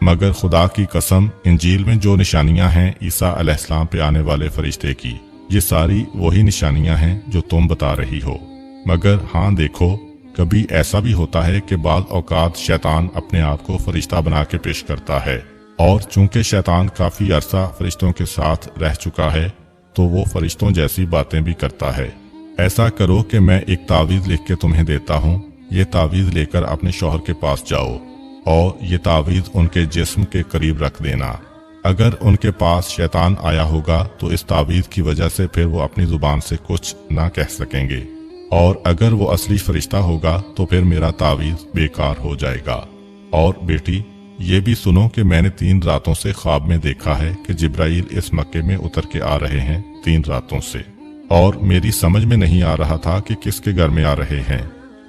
मगर खुदा की कसम, इंजील में जो निशानियां हैं ईसा अलैहिस्सलाम पे आने वाले फरिश्ते की, ये सारी वही निशानियां हैं जो तुम बता रही हो। मगर हाँ देखो, कभी ऐसा भी होता है कि बाज़ औकात शैतान अपने आप को फरिश्ता बना के पेश करता है, और चूंकि शैतान काफी अरसा फरिश्तों के साथ रह चुका है तो वो फरिश्तों जैसी बातें भी करता है। ऐसा करो कि मैं एक तावीज लिख के तुम्हें देता हूँ, ये तावीज लेकर अपने शौहर के पास जाओ और ये तावीज उनके जिस्म के करीब रख देना। अगर उनके पास शैतान आया होगा तो इस तावीज की वजह से फिर वो अपनी जुबान से कुछ ना कह सकेंगे, और अगर वो असली फरिश्ता होगा तो फिर मेरा तावीज बेकार हो जाएगा। और बेटी, ये भी सुनो कि मैंने 3 रातों से ख्वाब में देखा है कि जिब्राइल इस मक्के में उतर के आ रहे हैं 3 रातों से, और मेरी समझ में नहीं आ रहा था कि किसके घर में आ रहे हैं,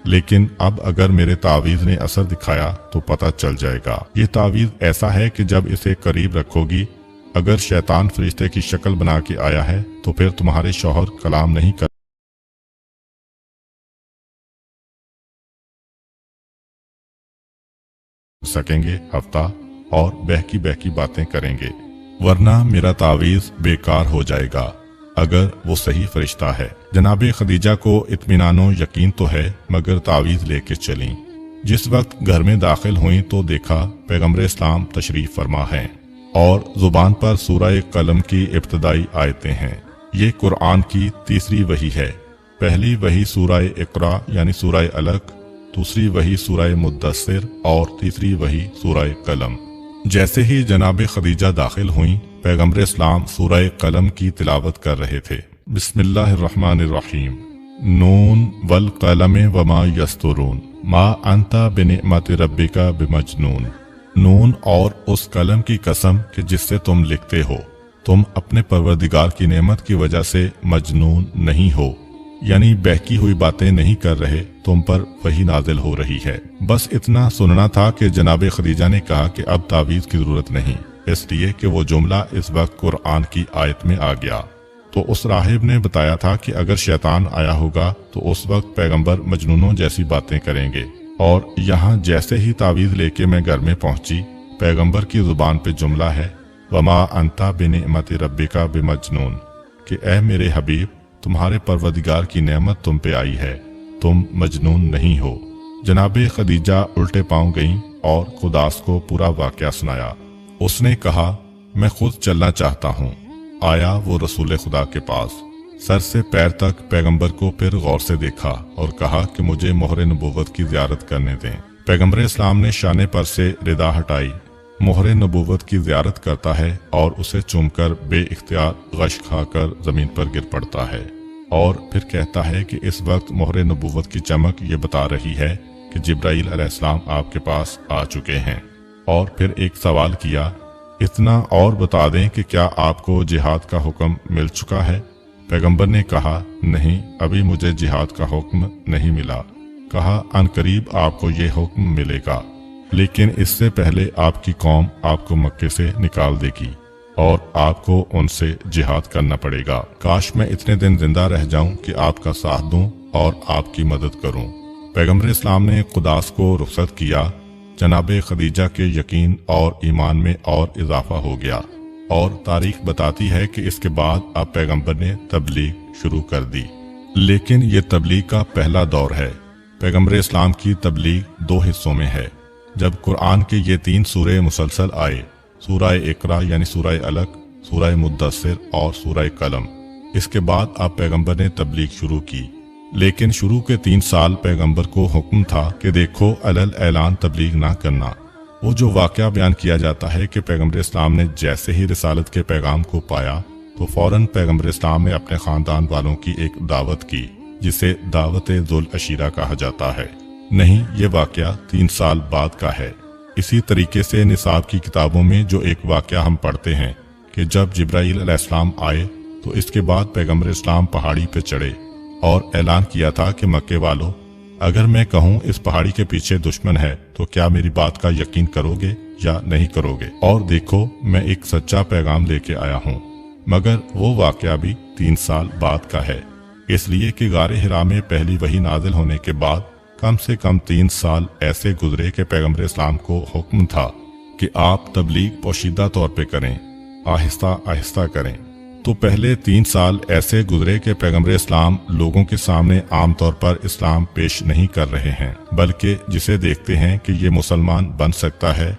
लेकिन अब अगर मेरे तावीज ने असर दिखाया तो पता चल जाएगा। ये तावीज ऐसा है कि जब इसे करीब रखोगी اگر شیطان فرشتے کی شکل بنا کے آیا ہے تو پھر تمہارے شوہر کلام نہیں کر سکیں گے، ہفتہ اور بہکی بہکی باتیں کریں گے، ورنہ میرا تعویذ بیکار ہو جائے گا اگر وہ صحیح فرشتہ ہے۔ جناب خدیجہ کو اطمینان و یقین تو ہے، مگر تعویذ لے کے چلیں۔ جس وقت گھر میں داخل ہوئیں تو دیکھا پیغمبر اسلام تشریف فرما ہیں اور زبان پر سورہ قلم کی ابتدائی آیتیں ہیں۔ یہ قرآن کی تیسری وحی ہے۔ پہلی وحی سورہ اقرا یعنی سورہ علق، دوسری وحی سورہ مدثر اور تیسری وحی سورہ قلم۔ جیسے ہی جناب خدیجہ داخل ہوئیں، پیغمبر اسلام سورہ قلم کی تلاوت کر رہے تھے۔ بسم اللہ الرحمن الرحیم، نون والقلم وما یسطرون ما انت بنعمت ربک بمجنون۔ نون اور اس قلم کی قسم کہ جس سے تم لکھتے ہو، تم اپنے پروردگار کی نعمت کی وجہ سے مجنون نہیں ہو، یعنی بہکی ہوئی باتیں نہیں کر رہے، تم پر وحی نازل ہو رہی ہے۔ بس اتنا سننا تھا کہ جناب خدیجہ نے کہا کہ اب تعویذ کی ضرورت نہیں، اس لیے کہ وہ جملہ اس وقت قرآن کی آیت میں آ گیا۔ تو اس راہب نے بتایا تھا کہ اگر شیطان آیا ہوگا تو اس وقت پیغمبر مجنونوں جیسی باتیں کریں گے، اور یہاں جیسے ہی تعویذ لے کے میں گھر میں پہنچی، پیغمبر کی زبان پہ جملہ ہے وما انت بنعمت ربک بمجنون، کہ اے میرے حبیب، تمہارے پروردگار کی نعمت تم پہ آئی ہے، تم مجنون نہیں ہو۔ جناب خدیجہ الٹے پاؤں گئیں اور خداس کو پورا واقعہ سنایا۔ اس نے کہا میں خود چلنا چاہتا ہوں۔ آیا وہ رسول خدا کے پاس، سر سے پیر تک پیغمبر کو پھر غور سے دیکھا اور کہا کہ مجھے مہر نبوت کی زیارت کرنے دیں۔ پیغمبر اسلام نے شانے پر سے ردا ہٹائی، مہر نبوت کی زیارت کرتا ہے اور اسے چوم کر بے اختیار غش کھا کر زمین پر گر پڑتا ہے، اور پھر کہتا ہے کہ اس وقت مہر نبوت کی چمک یہ بتا رہی ہے کہ جبرائیل علیہ السلام آپ کے پاس آ چکے ہیں۔ اور پھر ایک سوال کیا، اتنا اور بتا دیں کہ کیا آپ کو جہاد کا حکم مل چکا ہے؟ پیغمبر نے کہا نہیں، ابھی مجھے جہاد کا حکم نہیں ملا۔ کہا ان قریب آپ کو یہ حکم ملے گا، لیکن اس سے پہلے آپ کی قوم آپ کو مکے سے نکال دے گی اور آپ کو ان سے جہاد کرنا پڑے گا۔ کاش میں اتنے دن زندہ رہ جاؤں کہ آپ کا ساتھ دوں اور آپ کی مدد کروں۔ پیغمبر اسلام نے قداس کو رخصت کیا۔ جناب خدیجہ کے یقین اور ایمان میں اور اضافہ ہو گیا، اور تاریخ بتاتی ہے کہ اس کے بعد اب پیغمبر نے تبلیغ شروع کر دی۔ لیکن یہ تبلیغ کا پہلا دور ہے۔ پیغمبر اسلام کی تبلیغ 2 حصوں میں ہے۔ جب قرآن کے یہ 3 سورے مسلسل آئے، سورہ اقرا یعنی سورہ علق، سورہ مدثر اور سورہ قلم، اس کے بعد اب پیغمبر نے تبلیغ شروع کی۔ لیکن شروع کے 3 سال پیغمبر کو حکم تھا کہ دیکھو علل اعلان تبلیغ نہ کرنا۔ وہ جو واقعہ بیان کیا جاتا ہے کہ پیغمبر اسلام نے جیسے ہی رسالت کے پیغام کو پایا تو فوراً پیغمبر اسلام نے اپنے خاندان والوں کی ایک دعوت کی، جسے دعوت ذوالعشیرہ کہا جاتا ہے۔ نہیں، یہ واقعہ 3 سال بعد کا ہے۔ اسی طریقے سے نصاب کی کتابوں میں جو ایک واقعہ ہم پڑھتے ہیں کہ جب جبرائیل علیہ السلام آئے تو اس کے بعد پیغمبر اسلام پہاڑی پہ چڑھے اور اعلان کیا تھا کہ مکے والو، اگر میں کہوں اس پہاڑی کے پیچھے دشمن ہے تو کیا میری بات کا یقین کرو گے یا نہیں کرو گے؟ اور دیکھو میں ایک سچا پیغام لے کے آیا ہوں۔ مگر وہ واقعہ بھی 3 سال بعد کا ہے، اس لیے کہ غار حرا میں پہلی وحی نازل ہونے کے بعد کم سے کم 3 سال ایسے گزرے کہ پیغمبر اسلام کو حکم تھا کہ آپ تبلیغ پوشیدہ طور پہ کریں، آہستہ آہستہ کریں۔ تو پہلے 3 سال ایسے گزرے کہ پیغمبر اسلام لوگوں کے سامنے عام طور پر اسلام پیش نہیں کر رہے ہیں، بلکہ جسے دیکھتے ہیں کہ یہ مسلمان بن سکتا ہے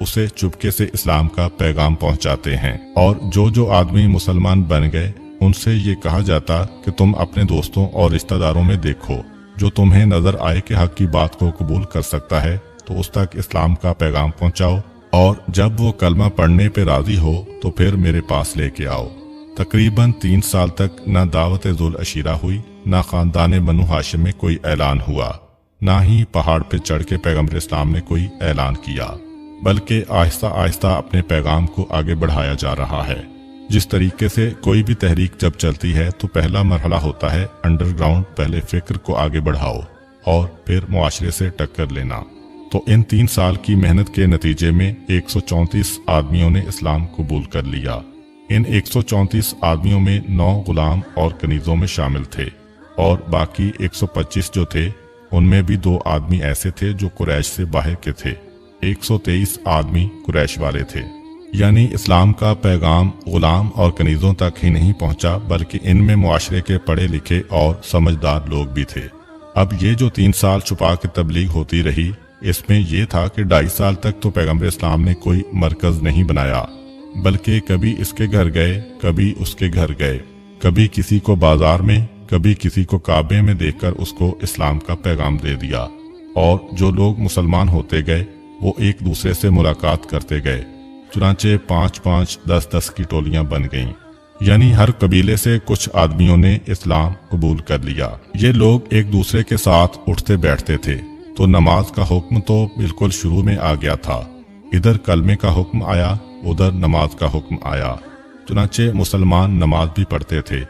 اسے چپکے سے اسلام کا پیغام پہنچاتے ہیں۔ اور جو آدمی مسلمان بن گئے ان سے یہ کہا جاتا کہ تم اپنے دوستوں اور رشتہ داروں میں دیکھو جو تمہیں نظر آئے کہ حق کی بات کو قبول کر سکتا ہے تو اس تک اسلام کا پیغام پہنچاؤ، اور جب وہ کلمہ پڑھنے پہ راضی ہو تو پھر میرے پاس لے کے آؤ۔ تقریباً 3 سال تک نہ دعوت ذوالعشیرہ ہوئی، نہ خاندان بنو ہاشم میں کوئی اعلان ہوا، نہ ہی پہاڑ پہ چڑھ کے پیغمبر اسلام نے کوئی اعلان کیا، بلکہ آہستہ آہستہ اپنے پیغام کو آگے بڑھایا جا رہا ہے۔ جس طریقے سے کوئی بھی تحریک جب چلتی ہے تو پہلا مرحلہ ہوتا ہے انڈر گراؤنڈ، پہلے فکر کو آگے بڑھاؤ اور پھر معاشرے سے ٹکر لینا۔ تو ان 3 سال کی محنت کے نتیجے میں 134 آدمیوں نے اسلام قبول کر لیا۔ ان 134 آدمیوں میں 9 غلام اور کنیزوں میں شامل تھے، اور باقی 125 جو تھے ان میں بھی 2 آدمی ایسے تھے جو قریش سے باہر کے تھے۔ 123 آدمی قریش والے تھے۔ یعنی اسلام کا پیغام غلام اور کنیزوں تک ہی نہیں پہنچا، بلکہ ان میں معاشرے کے پڑھے لکھے اور سمجھدار لوگ بھی تھے۔ اب یہ جو 3 سال چھپا کے تبلیغ ہوتی رہی، اس میں یہ تھا کہ 2.5 سال تک تو پیغمبر اسلام نے کوئی مرکز نہیں بنایا، بلکہ کبھی اس کے گھر گئے، کبھی اس کے گھر گئے، کبھی کسی کو بازار میں، کبھی کسی کو کعبے میں دیکھ کر اس کو اسلام کا پیغام دے دیا، اور جو لوگ مسلمان ہوتے گئے وہ ایک دوسرے سے ملاقات کرتے گئے، چنانچہ 5-5 10-10 کی ٹولیاں بن گئیں۔ یعنی ہر قبیلے سے کچھ آدمیوں نے اسلام قبول کر لیا۔ یہ لوگ ایک دوسرے کے ساتھ اٹھتے بیٹھتے تھے، تو نماز کا حکم تو بالکل شروع میں آ گیا تھا۔ ادھر کلمے کا حکم آیا، ادھر نماز کا حکم آیا، چنانچہ مسلمان نماز بھی پڑھتے تھے۔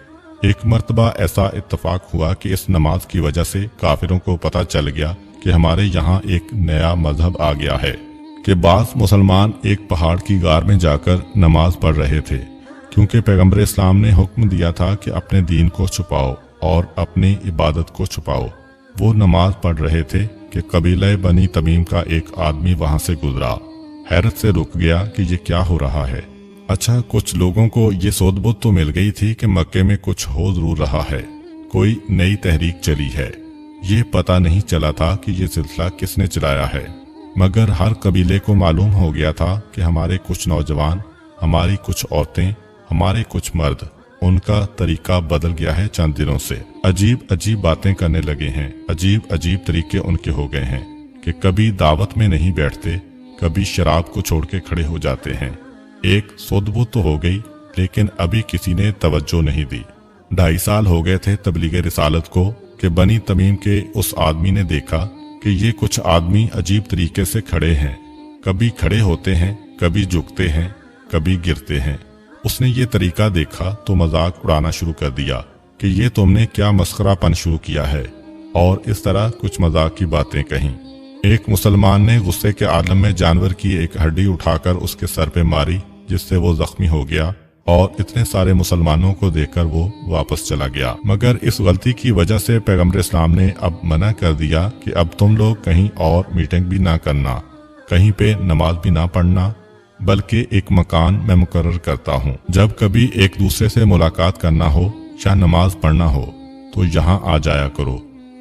ایک مرتبہ ایسا اتفاق ہوا کہ اس نماز کی وجہ سے کافروں کو پتہ چل گیا کہ ہمارے یہاں ایک نیا مذہب آ گیا ہے، کہ بعض مسلمان ایک پہاڑ کی غار میں جا کر نماز پڑھ رہے تھے، کیونکہ پیغمبر اسلام نے حکم دیا تھا کہ اپنے دین کو چھپاؤ اور اپنی عبادت کو چھپاؤ۔ وہ نماز پڑھ رہے تھے کہ قبیلہ بنی تمیم کا ایک آدمی وہاں سے گزرا، حیرت سے رک گیا کہ یہ کیا ہو رہا ہے۔ اچھا، کچھ لوگوں کو یہ سود بد تو مل گئی تھی کہ مکے میں کچھ ہو ضرور رہا ہے، کوئی نئی تحریک چلی ہے۔ یہ پتہ نہیں چلا تھا کہ یہ سلسلہ کس نے چلایا ہے، مگر ہر قبیلے کو معلوم ہو گیا تھا کہ ہمارے کچھ نوجوان، ہماری کچھ عورتیں، ہمارے کچھ مرد، ان کا طریقہ بدل گیا ہے چند دنوں سے۔ عجیب عجیب باتیں کرنے لگے ہیں، عجیب عجیب طریقے ان کے ہو گئے ہیں کہ کبھی دعوت میں نہیں بیٹھتے، کبھی شراب کو چھوڑ کے کھڑے ہو جاتے ہیں۔ ایک سودبو تو ہو گئی، لیکن ابھی کسی نے توجہ نہیں دی۔ 2.5 سال ہو گئے تھے تبلیغ رسالت کو کہ بنی تمیم کے اس آدمی نے دیکھا کہ یہ کچھ آدمی عجیب طریقے سے کھڑے ہیں، کبھی کھڑے ہوتے ہیں، کبھی جھکتے ہیں، کبھی گرتے ہیں۔ اس نے یہ طریقہ دیکھا تو مذاق اڑانا شروع کر دیا کہ یہ تم نے کیا مسخرہ پن شروع کیا ہے، اور اس طرح کچھ مذاق کی باتیں کہیں۔ ایک مسلمان نے غصے کے عالم میں جانور کی ایک ہڈی اٹھا کر اس کے سر پہ ماری، جس سے وہ زخمی ہو گیا، اور اتنے سارے مسلمانوں کو دیکھ کر وہ واپس چلا گیا۔ مگر اس غلطی کی وجہ سے پیغمبر اسلام نے اب منع کر دیا کہ اب تم لوگ کہیں اور میٹنگ بھی نہ کرنا، کہیں پہ نماز بھی نہ پڑھنا، بلکہ ایک مکان میں مقرر کرتا ہوں، جب کبھی ایک دوسرے سے ملاقات کرنا ہو یا نماز پڑھنا ہو تو یہاں آ جایا کرو۔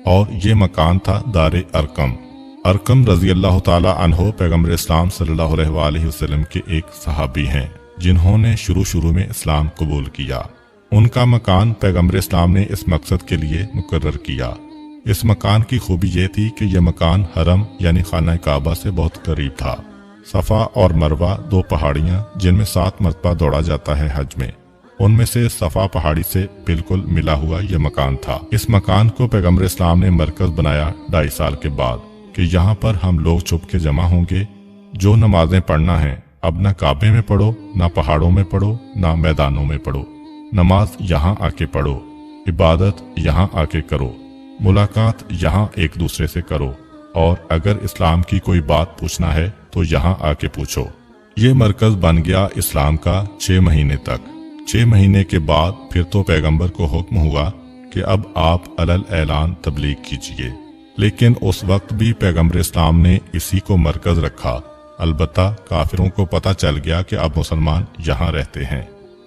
اور یہ مکان تھا دار ارقم۔ ارقم رضی اللہ تعالی عنہ پیغمبر اسلام صلی اللہ علیہ وآلہ وسلم کے ایک صحابی ہیں، جنہوں نے شروع میں اسلام قبول کیا۔ ان کا مکان پیغمبر اسلام نے اس مقصد کے لیے مقرر کیا۔ اس مکان کی خوبی یہ تھی کہ یہ مکان حرم یعنی خانہ کعبہ سے بہت قریب تھا۔ صفا اور مروہ 2 پہاڑیاں جن میں 7 مرتبہ دوڑا جاتا ہے حج میں، ان میں سے صفا پہاڑی سے بالکل ملا ہوا یہ مکان تھا۔ اس مکان کو پیغمبر اسلام نے مرکز بنایا 2.5 سال کے بعد، کہ یہاں پر ہم لوگ چھپ کے جمع ہوں گے۔ جو نمازیں پڑھنا ہے اب نہ کعبے میں پڑھو، نہ پہاڑوں میں پڑھو، نہ میدانوں میں پڑھو، نماز یہاں آ کے پڑھو، عبادت یہاں آ کے کرو، ملاقات یہاں ایک دوسرے سے کرو، اور اگر اسلام کی کوئی بات پوچھنا ہے تو یہاں آ کے پوچھو۔ یہ مرکز بن گیا اسلام کا 6 مہینے تک۔ 6 مہینے کے بعد پھر تو پیغمبر کو حکم ہوا کہ اب آپ علل اعلان تبلیغ کیجئے، لیکن اس وقت بھی پیغمبر اسلام نے اسی کو مرکز رکھا۔ البتہ کافروں کو پتہ چل گیا کہ اب مسلمان یہاں رہتے ہیں،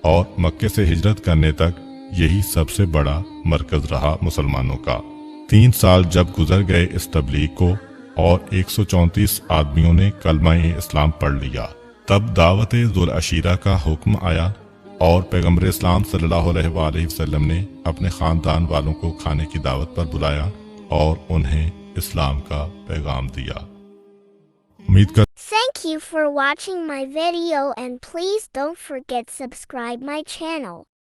اور مکے سے ہجرت کرنے تک یہی سب سے بڑا مرکز رہا مسلمانوں کا۔ 3 سال جب گزر گئے اس تبلیغ کو، اور 134 آدمیوں نے کلمہ اسلام پڑھ لیا، تب دعوت ذوالعشیرہ کا حکم آیا، اور پیغمبر اسلام صلی اللہ علیہ وآلہ وسلم نے اپنے خاندان والوں کو کھانے کی دعوت پر بلایا اور انہیں اسلام کا پیغام دیا۔ امید کر Thank you for watching my video and please don't forget subscribe my channel.